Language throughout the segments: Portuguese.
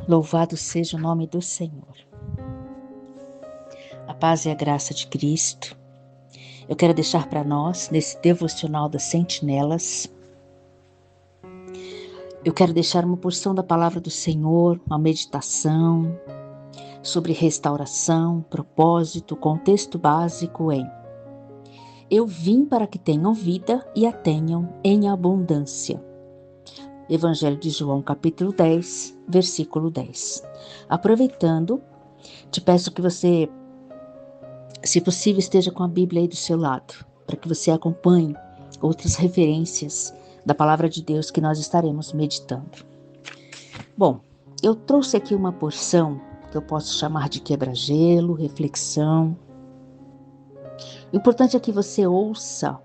Louvado seja o nome do Senhor. A paz e a graça de Cristo. Eu quero deixar para nós, nesse devocional das sentinelas, eu quero deixar uma porção da palavra do Senhor, uma meditação sobre restauração, propósito, contexto básico em: eu vim para que tenham vida e a tenham em abundância. Evangelho de João, capítulo 10, versículo 10. Aproveitando, te peço que você, se possível, esteja com a Bíblia aí do seu lado, para que você acompanhe outras referências da palavra de Deus que nós estaremos meditando. Bom, eu trouxe aqui uma porção que eu posso chamar de quebra-gelo, reflexão. O importante é que você ouça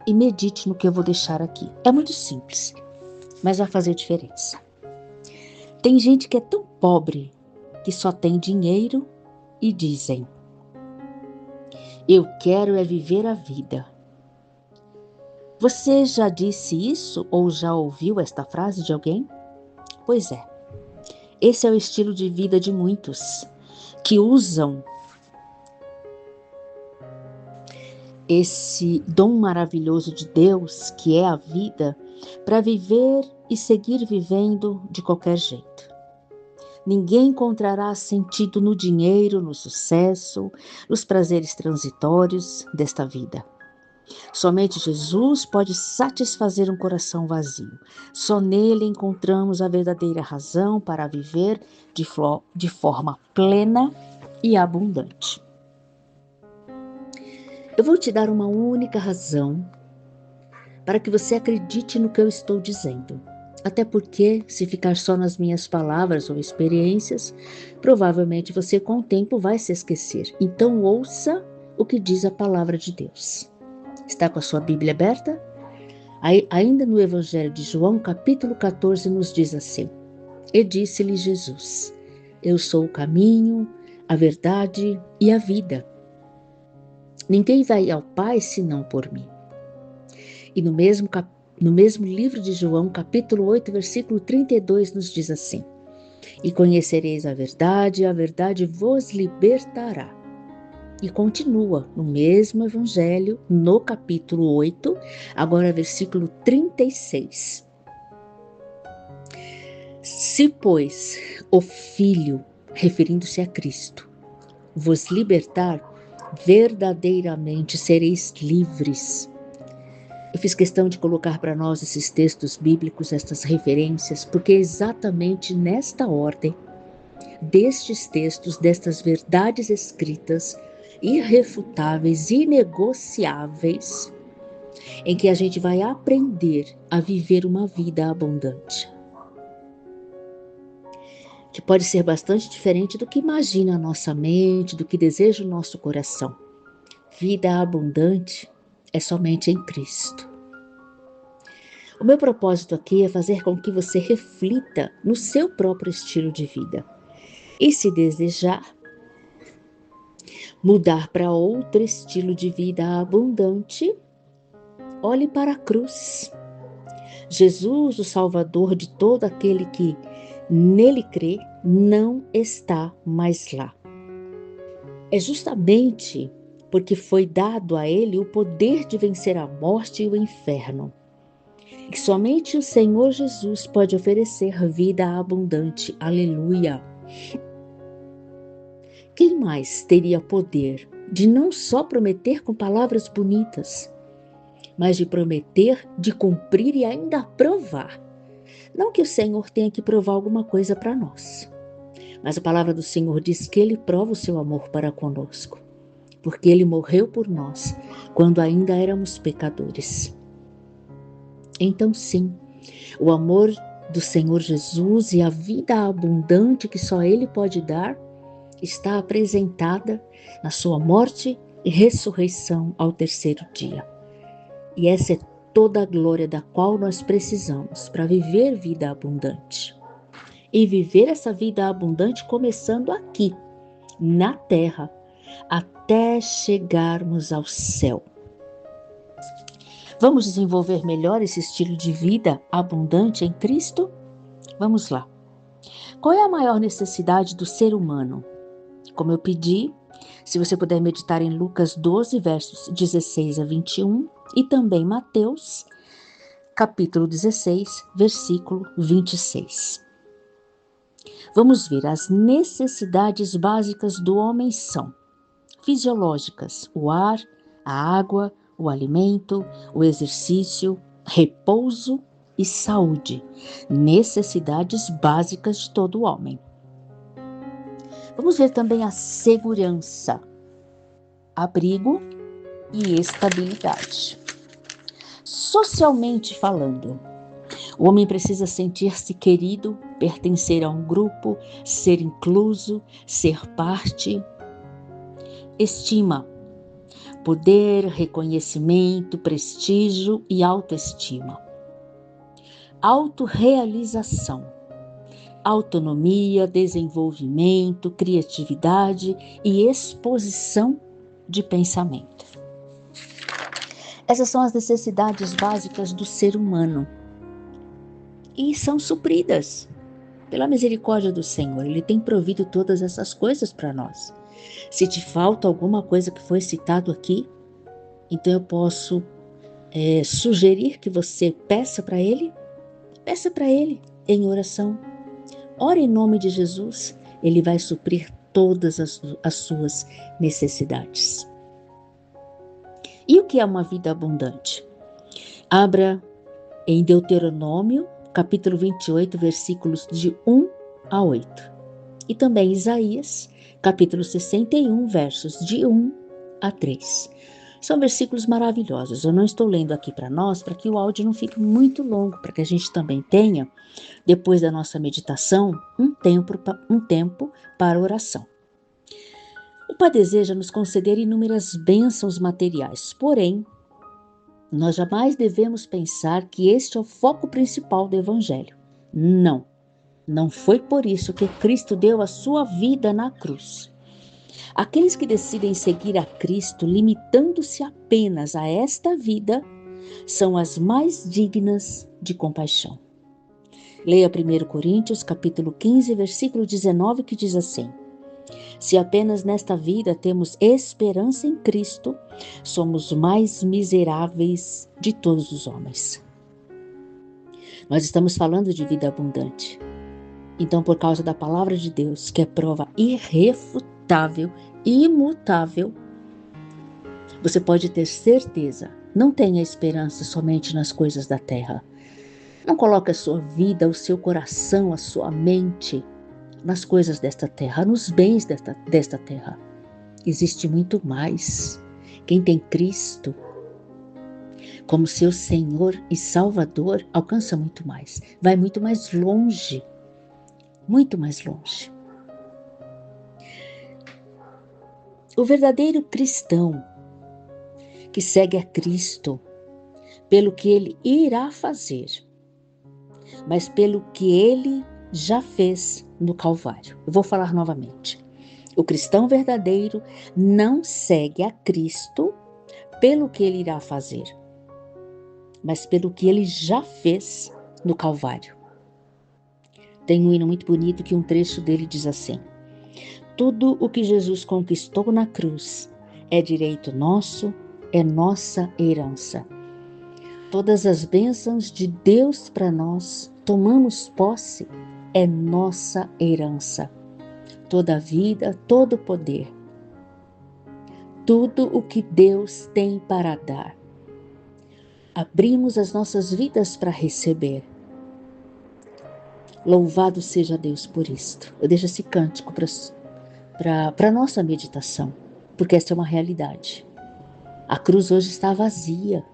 e medite no que eu vou deixar aqui. É muito simples, mas vai fazer diferença. Tem gente que é tão pobre que só tem dinheiro e dizem: eu quero é viver a vida. Você já disse isso ou já ouviu esta frase de alguém? Pois é, esse é o estilo de vida de muitos que usam esse dom maravilhoso de Deus, que é a vida, para viver e seguir vivendo de qualquer jeito. Ninguém encontrará sentido no dinheiro, no sucesso, nos prazeres transitórios desta vida. Somente Jesus pode satisfazer um coração vazio. Só nele encontramos a verdadeira razão para viver de forma plena e abundante. Eu vou te dar uma única razão para que você acredite no que eu estou dizendo. Até porque, se ficar só nas minhas palavras ou experiências, provavelmente você com o tempo vai se esquecer. Então ouça o que diz a palavra de Deus. Está com a sua Bíblia aberta? Ainda no Evangelho de João, capítulo 14, nos diz assim: e disse-lhe Jesus: eu sou o caminho, a verdade e a vida. Ninguém vai ao Pai senão por mim. E no mesmo livro de João, capítulo 8, versículo 32, nos diz assim: e conhecereis a verdade vos libertará. E continua no mesmo Evangelho, no capítulo 8, agora versículo 36. Se, pois, o Filho, referindo-se a Cristo, vos libertar, verdadeiramente sereis livres. Eu fiz questão de colocar para nós esses textos bíblicos, estas referências, porque é exatamente nesta ordem destes textos, destas verdades escritas, irrefutáveis, inegociáveis, em que a gente vai aprender a viver uma vida abundante, que pode ser bastante diferente do que imagina a nossa mente, do que deseja o nosso coração. Vida abundante é somente em Cristo. O meu propósito aqui é fazer com que você reflita no seu próprio estilo de vida. E se desejar mudar para outro estilo de vida abundante, olhe para a cruz. Jesus, o Salvador de todo aquele que nele crê, não está mais lá. É justamente porque foi dado a ele o poder de vencer a morte e o inferno, que somente o Senhor Jesus pode oferecer vida abundante. Aleluia! Quem mais teria poder de não só prometer com palavras bonitas, mas de prometer, de cumprir e ainda provar? Não que o Senhor tenha que provar alguma coisa para nós, mas a palavra do Senhor diz que Ele prova o seu amor para conosco, porque Ele morreu por nós quando ainda éramos pecadores. Então sim, o amor do Senhor Jesus e a vida abundante que só Ele pode dar está apresentada na sua morte e ressurreição ao terceiro dia. E essa é toda a glória da qual nós precisamos para viver vida abundante. E viver essa vida abundante começando aqui, na terra, até chegarmos ao céu. Vamos desenvolver melhor esse estilo de vida abundante em Cristo? Vamos lá. Qual é a maior necessidade do ser humano? Como eu pedi, se você puder meditar em Lucas 12, versos 16 a 21 e também Mateus, capítulo 16, versículo 26. Vamos ver, as necessidades básicas do homem são fisiológicas: o ar, a água, o alimento, o exercício, repouso e saúde. Necessidades básicas de todo homem. Vamos ver também a segurança, abrigo e estabilidade. Socialmente falando, o homem precisa sentir-se querido, pertencer a um grupo, ser incluso, ser parte. Estima, poder, reconhecimento, prestígio e autoestima. Autorrealização, autonomia, desenvolvimento, criatividade e exposição de pensamento. Essas são as necessidades básicas do ser humano e são supridas pela misericórdia do Senhor. Ele tem provido todas essas coisas para nós. Se te falta alguma coisa que foi citado aqui, então eu posso sugerir que você peça para Ele em oração. Ore em nome de Jesus, Ele vai suprir todas as suas necessidades. E o que é uma vida abundante? Abra em Deuteronômio, capítulo 28, versículos de 1 a 8. E também Isaías, capítulo 61, versos de 1 a 3. São versículos maravilhosos. Eu não estou lendo aqui para nós, para que o áudio não fique muito longo, para que a gente também tenha, depois da nossa meditação, um tempo para oração. O Pai deseja nos conceder inúmeras bênçãos materiais, porém, nós jamais devemos pensar que este é o foco principal do Evangelho. Não foi por isso que Cristo deu a sua vida na cruz. Aqueles que decidem seguir a Cristo, limitando-se apenas a esta vida, são as mais dignas de compaixão. Leia 1 Coríntios, capítulo 15, versículo 19, que diz assim: se apenas nesta vida temos esperança em Cristo, somos os mais miseráveis de todos os homens. Nós estamos falando de vida abundante. Então, por causa da palavra de Deus, que é prova irrefutável, imutável, você pode ter certeza. Não tenha esperança somente nas coisas da terra. Não coloque a sua vida, o seu coração, a sua mente nas coisas desta terra, nos bens desta terra. Existe muito mais. Quem tem Cristo como seu Senhor e Salvador alcança muito mais. Vai muito mais longe. Muito mais longe. O verdadeiro cristão que segue a Cristo pelo que ele irá fazer, mas pelo que ele já fez no Calvário. Eu vou falar novamente. O cristão verdadeiro não segue a Cristo pelo que ele irá fazer, mas pelo que ele já fez no Calvário. Tem um hino muito bonito que um trecho dele diz assim: tudo o que Jesus conquistou na cruz é direito nosso, é nossa herança. Todas as bênçãos de Deus para nós, tomamos posse, é nossa herança. Toda a vida, todo o poder, tudo o que Deus tem para dar. Abrimos as nossas vidas para receber. Louvado seja Deus por isto. Eu deixo esse cântico para a nossa meditação, porque esta é uma realidade. A cruz hoje está vazia,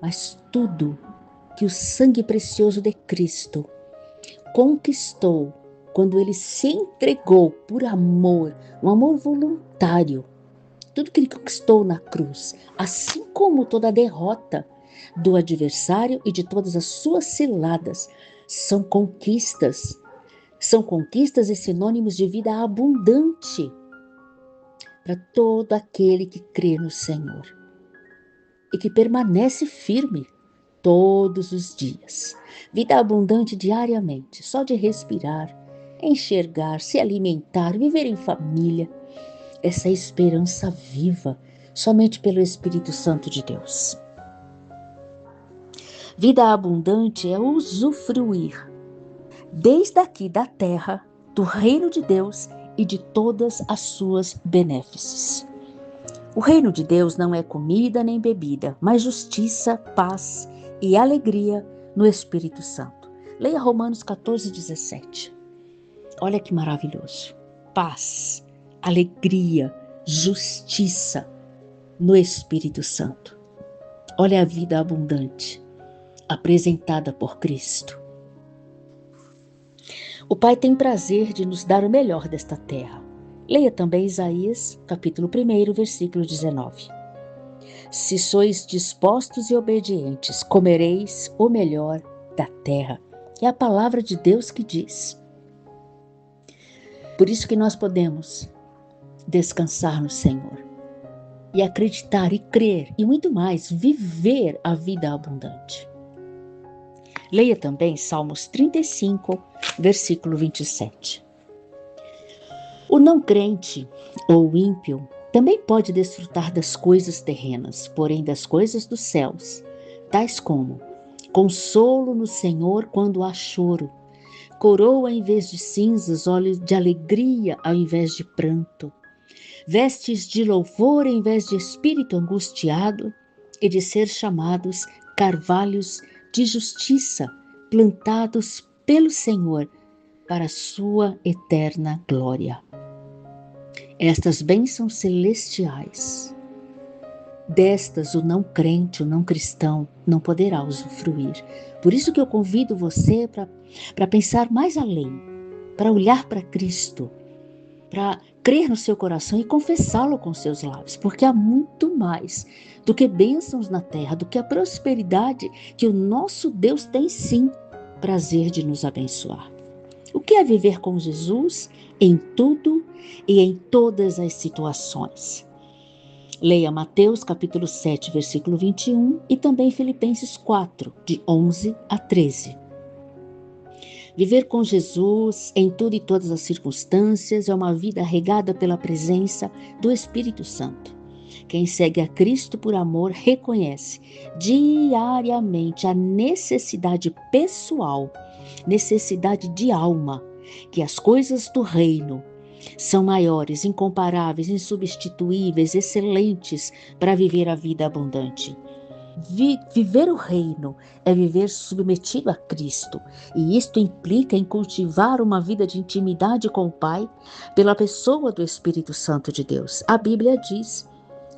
mas tudo que o sangue precioso de Cristo conquistou quando ele se entregou por amor, um amor voluntário, tudo que ele conquistou na cruz, assim como toda a derrota do adversário e de todas as suas ciladas, são conquistas e sinônimos de vida abundante para todo aquele que crê no Senhor e que permanece firme todos os dias. Vida abundante diariamente, só de respirar enxergar, se alimentar, viver em família. Essa esperança viva somente pelo Espírito Santo de Deus. Vida abundante é usufruir, desde aqui da terra, do reino de Deus e de todas as suas benéfices. O reino de Deus não é comida nem bebida, mas justiça, paz e alegria no Espírito Santo. Leia Romanos 14:17. Olha que maravilhoso. Paz, alegria, justiça no Espírito Santo. Olha a vida abundante apresentada por Cristo. O Pai tem prazer de nos dar o melhor desta terra. Leia também Isaías, capítulo 1, versículo 19. Se sois dispostos e obedientes, comereis o melhor da terra. É a palavra de Deus que diz. Por isso que nós podemos descansar no Senhor e acreditar e crer e muito mais, viver a vida abundante. Leia também Salmos 35, versículo 27. O não crente ou ímpio também pode desfrutar das coisas terrenas, porém das coisas dos céus, tais como consolo no Senhor quando há choro, coroa em vez de cinzas, olhos de alegria ao invés de pranto, vestes de louvor em vez de espírito angustiado e de ser chamados carvalhos de justiça, plantados pelo Senhor para a sua eterna glória. Estas bênçãos celestiais, destas o não crente, o não cristão, não poderá usufruir. Por isso que eu convido você para pensar mais além, para olhar para Cristo, para crer no seu coração e confessá-lo com seus lábios, porque há muito mais do que bênçãos na terra, do que a prosperidade que o nosso Deus tem sim prazer de nos abençoar. O que é viver com Jesus em tudo e em todas as situações? Leia Mateus capítulo 7, versículo 21 e também Filipenses 4, de 11 a 13. Viver com Jesus em tudo e todas as circunstâncias é uma vida regada pela presença do Espírito Santo. Quem segue a Cristo por amor reconhece diariamente a necessidade pessoal, necessidade de alma, que as coisas do reino são maiores, incomparáveis, insubstituíveis, excelentes para viver a vida abundante. Viver o reino é viver submetido a Cristo, e isto implica em cultivar uma vida de intimidade com o Pai pela pessoa do Espírito Santo de Deus. A Bíblia diz: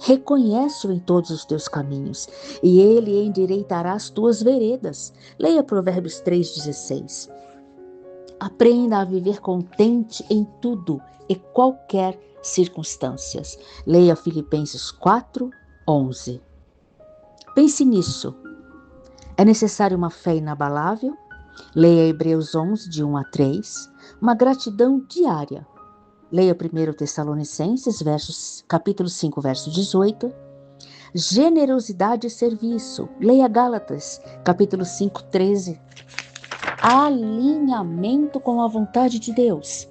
reconhece-o em todos os teus caminhos, e ele endireitará as tuas veredas. Leia Provérbios 3,16. Aprenda a viver contente em tudo e qualquer circunstâncias. Leia Filipenses 4:11. Pense nisso. É necessário uma fé inabalável. Leia Hebreus 11, de 1 a 3. Uma gratidão diária. Leia 1 Tessalonicenses, capítulo 5, verso 18. Generosidade e serviço. Leia Gálatas, capítulo 5, 13. Alinhamento com a vontade de Deus.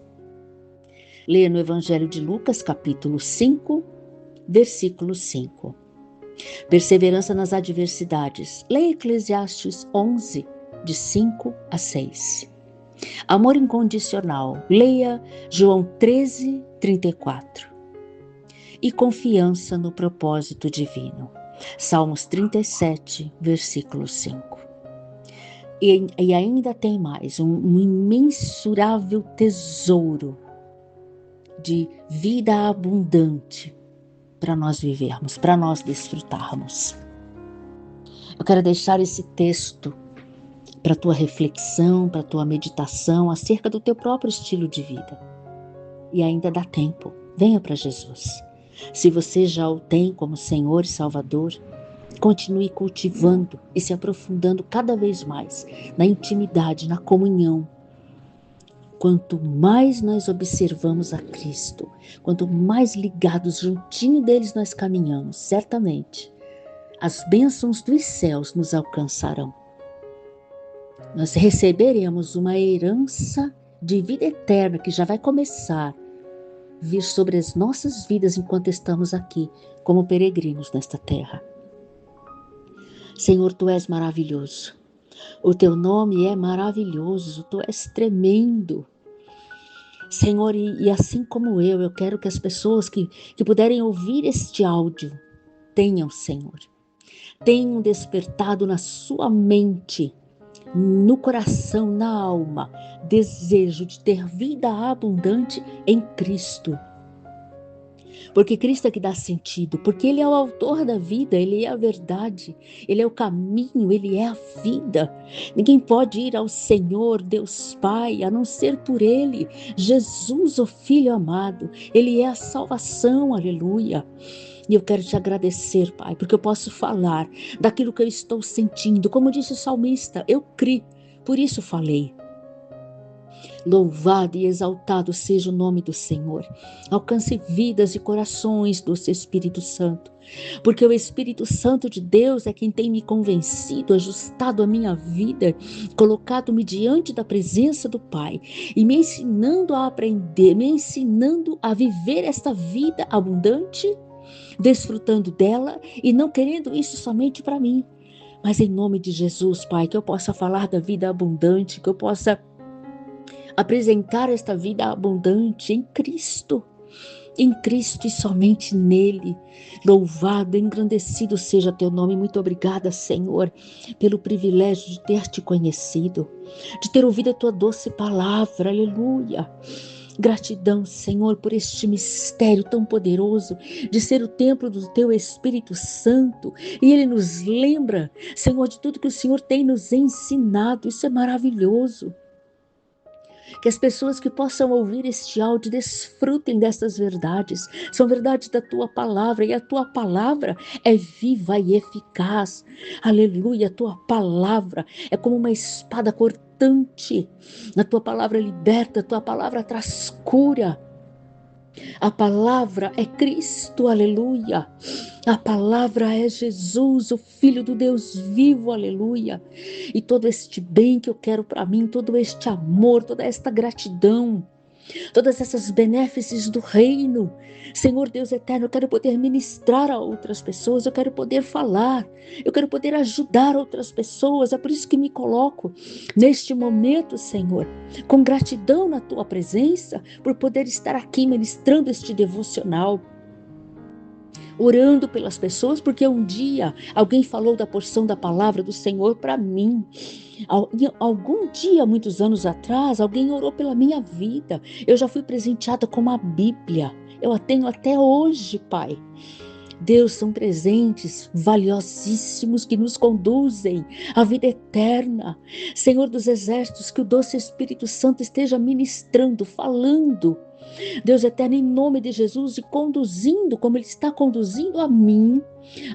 Leia no Evangelho de Lucas, capítulo 5, versículo 5. Perseverança nas adversidades. Leia Eclesiastes 11, de 5 a 6. Amor incondicional. Leia João 13, 34. E confiança no propósito divino. Salmos 37, versículo 5. E ainda tem mais, um imensurável tesouro de vida abundante para nós vivermos, para nós desfrutarmos. Eu quero deixar esse texto para a tua reflexão, para a tua meditação acerca do teu próprio estilo de vida. E ainda dá tempo, venha para Jesus. Se você já o tem como Senhor e Salvador, continue cultivando e se aprofundando cada vez mais na intimidade, na comunhão. Quanto mais nós observamos a Cristo, quanto mais ligados juntinho deles nós caminhamos, certamente as bênçãos dos céus nos alcançarão. Nós receberemos uma herança de vida eterna que já vai começar vir sobre as nossas vidas enquanto estamos aqui como peregrinos nesta terra. Senhor, Tu és maravilhoso. O Teu nome é maravilhoso. Tu és tremendo. Senhor, e assim como eu quero que as pessoas que puderem ouvir este áudio tenham, Senhor, tenham despertado na sua mente, no coração, na alma, desejo de ter vida abundante em Cristo. Porque Cristo é que dá sentido, porque Ele é o autor da vida, Ele é a verdade, Ele é o caminho, Ele é a vida. Ninguém pode ir ao Senhor, Deus Pai, a não ser por Ele. Jesus, o Filho amado, Ele é a salvação, aleluia. E eu quero te agradecer, Pai, porque eu posso falar daquilo que eu estou sentindo. Como disse o salmista, eu criei, por isso falei. Louvado e exaltado seja o nome do Senhor. Alcance vidas e corações, doce Espírito Santo. Porque o Espírito Santo de Deus é quem tem me convencido, ajustado a minha vida, colocado-me diante da presença do Pai e me ensinando a aprender, me ensinando a viver esta vida abundante, desfrutando dela e não querendo isso somente para mim. Mas em nome de Jesus, Pai, que eu possa falar da vida abundante, que eu possa apresentar esta vida abundante em Cristo e somente nele. Louvado, engrandecido seja teu nome. Muito obrigada, Senhor, pelo privilégio de ter te conhecido, de ter ouvido a tua doce palavra, aleluia. Gratidão, Senhor, por este mistério tão poderoso de ser o templo do teu Espírito Santo, e ele nos lembra, Senhor, de tudo que o Senhor tem nos ensinado. Isso é maravilhoso. Que as pessoas que possam ouvir este áudio desfrutem dessas verdades. São verdades da tua palavra, e a tua palavra é viva e eficaz. Aleluia, a tua palavra é como uma espada cortante. A tua palavra liberta, a tua palavra traz cura. A palavra é Cristo, aleluia. A palavra é Jesus, o Filho do Deus vivo, aleluia. E todo este bem que eu quero para mim, todo este amor, toda esta gratidão, todas essas benéfices do reino, Senhor Deus eterno, eu quero poder ministrar a outras pessoas, eu quero poder falar, eu quero poder ajudar outras pessoas. É por isso que me coloco neste momento, Senhor, com gratidão na tua presença, por poder estar aqui ministrando este devocional, orando pelas pessoas, porque um dia alguém falou da porção da palavra do Senhor para mim. Algum dia, muitos anos atrás, alguém orou pela minha vida. Eu já fui presenteada com uma Bíblia. Eu a tenho até hoje, Pai. Deus, são presentes valiosíssimos que nos conduzem à vida eterna. Senhor dos exércitos, que o doce Espírito Santo esteja ministrando, falando, Deus eterno, em nome de Jesus, e conduzindo, como Ele está conduzindo a mim,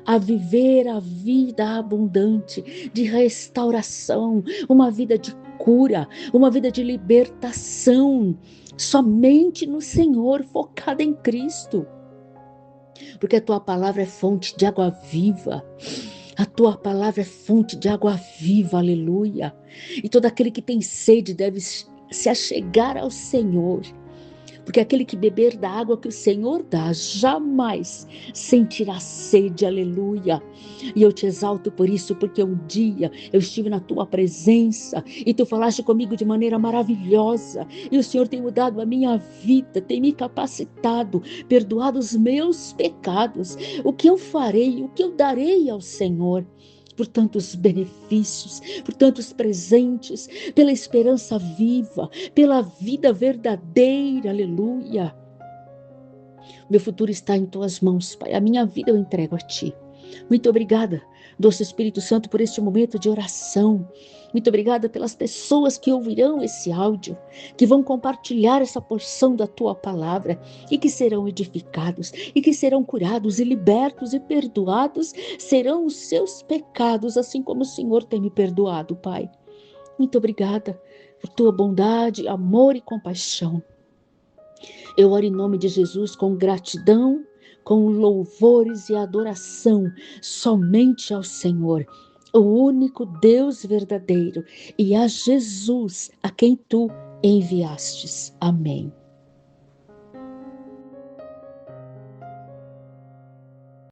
a viver a vida abundante, de restauração, uma vida de cura, uma vida de libertação, somente no Senhor, focada em Cristo. Porque a tua palavra é fonte de água viva. A tua palavra é fonte de água viva, aleluia. E todo aquele que tem sede deve se achegar ao Senhor. Porque aquele que beber da água que o Senhor dá, jamais sentirá sede, aleluia. E eu te exalto por isso, porque um dia eu estive na tua presença e tu falaste comigo de maneira maravilhosa, e o Senhor tem mudado a minha vida, tem me capacitado, perdoado os meus pecados. O que eu farei, o que eu darei ao Senhor? Por tantos benefícios, por tantos presentes, pela esperança viva, pela vida verdadeira, aleluia. Meu futuro está em tuas mãos, Pai, a minha vida eu entrego a ti. Muito obrigada, doce Espírito Santo, por este momento de oração. Muito obrigada pelas pessoas que ouvirão esse áudio, que vão compartilhar essa porção da tua palavra e que serão edificados, e que serão curados e libertos e perdoados serão os seus pecados, assim como o Senhor tem me perdoado, Pai. Muito obrigada por tua bondade, amor e compaixão. Eu oro em nome de Jesus com gratidão, com louvores e adoração somente ao Senhor, o único Deus verdadeiro, e a Jesus, a quem tu enviastes. Amém.